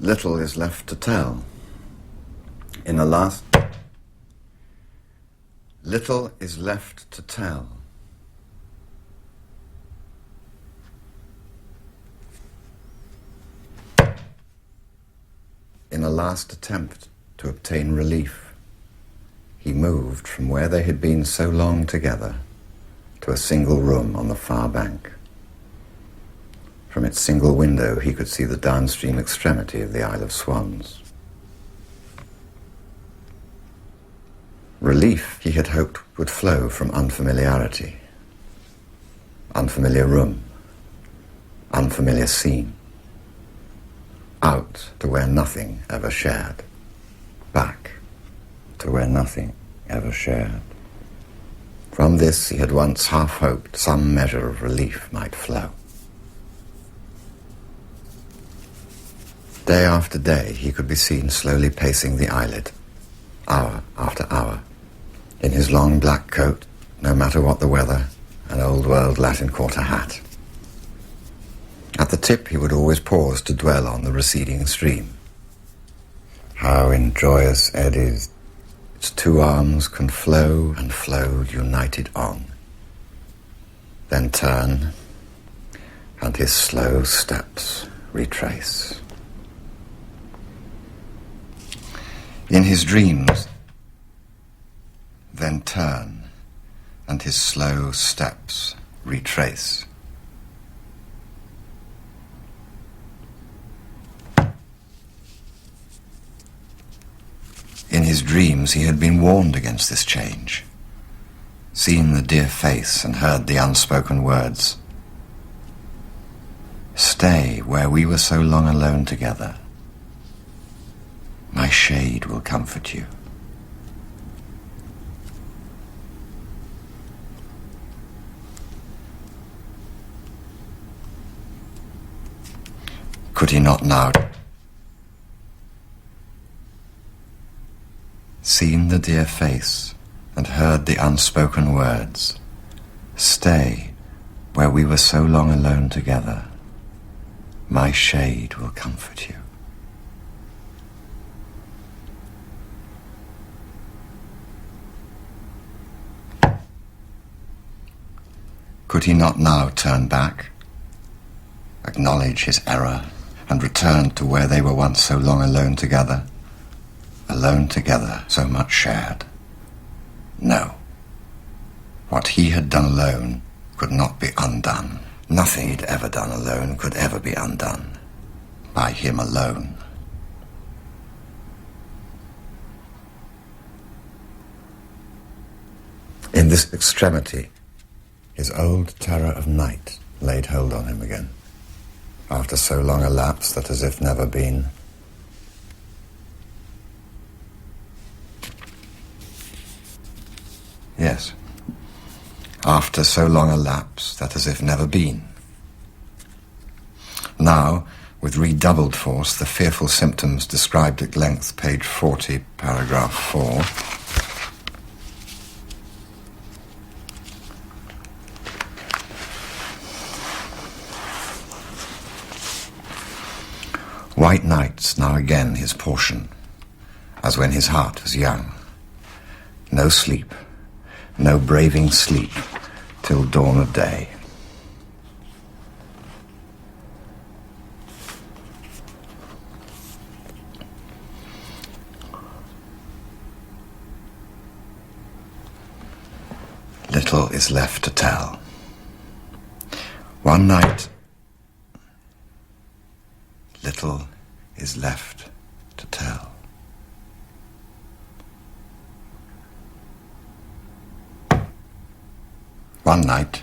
Little is left to tell. In a last... Little is left to tell. In a last attempt to obtain relief, he moved from where they had been so long together to a single room on the far bank. From its single window he could see the downstream extremity of the Isle of Swans. Relief, he had hoped, would flow from unfamiliarity. Unfamiliar room, unfamiliar scene. Out to where nothing ever shared. Back to where nothing ever shared. From this he had once half hoped some measure of relief might flow. Day after day he could be seen slowly pacing the islet, hour after hour, in his long black coat, no matter what the weather, an old-world Latin Quarter hat. At the tip he would always pause to dwell on the receding stream. How in joyous eddies its two arms can flow and flow united on, then turn, and his slow steps retrace. In his dreams, then turn, and his slow steps retrace. In his dreams he had been warned against this change, seen the dear face and heard the unspoken words, "Stay where we were so long alone together. My shade will comfort you." Could he not now seen the dear face and heard the unspoken words, "Stay where we were so long alone together. My shade will comfort you." Could he not now turn back, acknowledge his error, and return to where they were once so long alone together? Alone together, so much shared. No. What he had done alone could not be undone. Nothing he'd ever done alone could ever be undone. By him alone. In this extremity, his old terror of night laid hold on him again, after so long a lapse that as if never been. Yes, after so long a lapse that as if never been. Now, with redoubled force, the fearful symptoms described at length, page 40, paragraph 4. White nights now again his portion, as when his heart was young. No sleep, no braving sleep, till dawn of day. Little is left to tell. One night, little is left to tell. One night,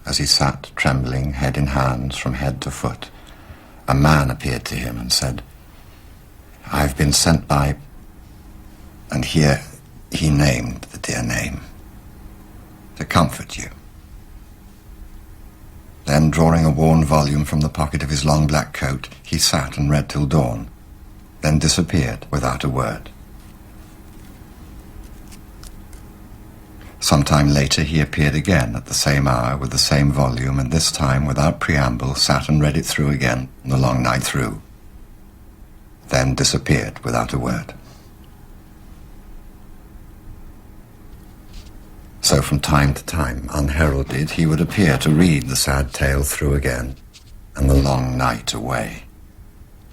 as he sat trembling, head in hands, from head to foot, a man appeared to him and said, "I've been sent by..." And here he named the dear name, "to comfort you." Then, drawing a worn volume from the pocket of his long black coat, he sat and read till dawn, then disappeared without a word. Some time later he appeared again at the same hour with the same volume, and this time, without preamble, sat and read it through again the long night through. then disappeared without a word. So from time to time, unheralded, he would appear to read the sad tale through again, and the long night away,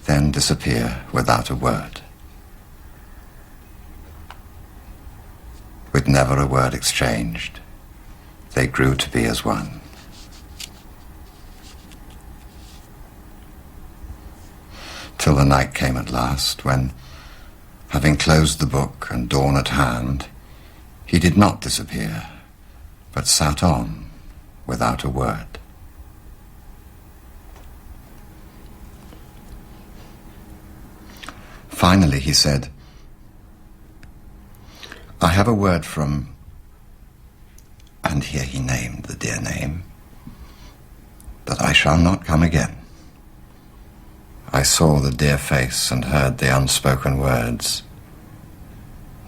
then disappear without a word. With never a word exchanged, they grew to be as one. Till the night came at last, when, having closed the book and dawn at hand, he did not disappear, but sat on without a word. Finally he said, "I have a word from," and here he named the dear name, "that I shall not come again. I saw the dear face and heard the unspoken words.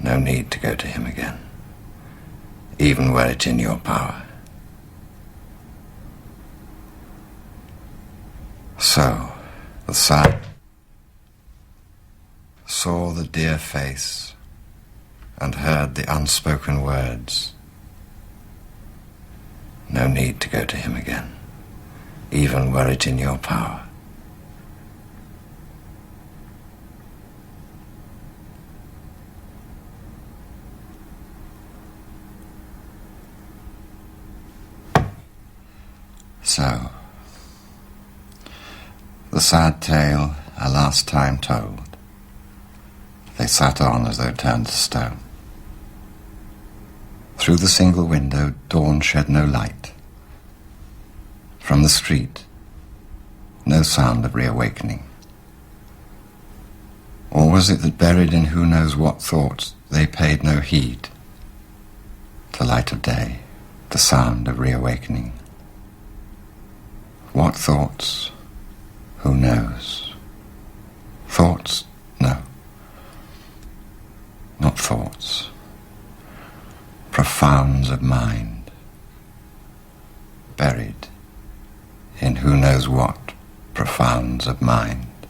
No need to go to him again, even were it in your power." So the sad saw the dear face and heard the unspoken words. No need to go to him again, even were it in your power. So, the sad tale a last time told, they sat on as though turned to stone. Through the single window dawn shed no light. From the street, no sound of reawakening. Or was it that buried in who knows what thoughts they paid no heed to light of day, the sound of reawakening? What thoughts? Who knows? Thoughts? No. Not thoughts. Profounds of mind, buried in who knows what profounds of mind,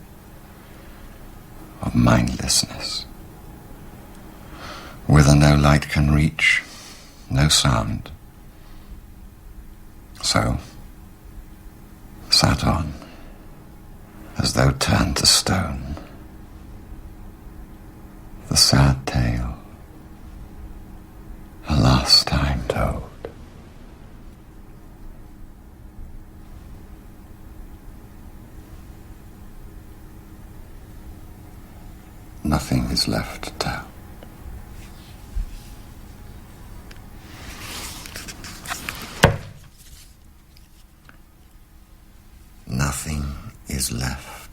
of mindlessness, whither no light can reach, no sound. So, sat on, as though turned to stone, the sad tale, a last time told. Nothing is left to tell. Nothing is left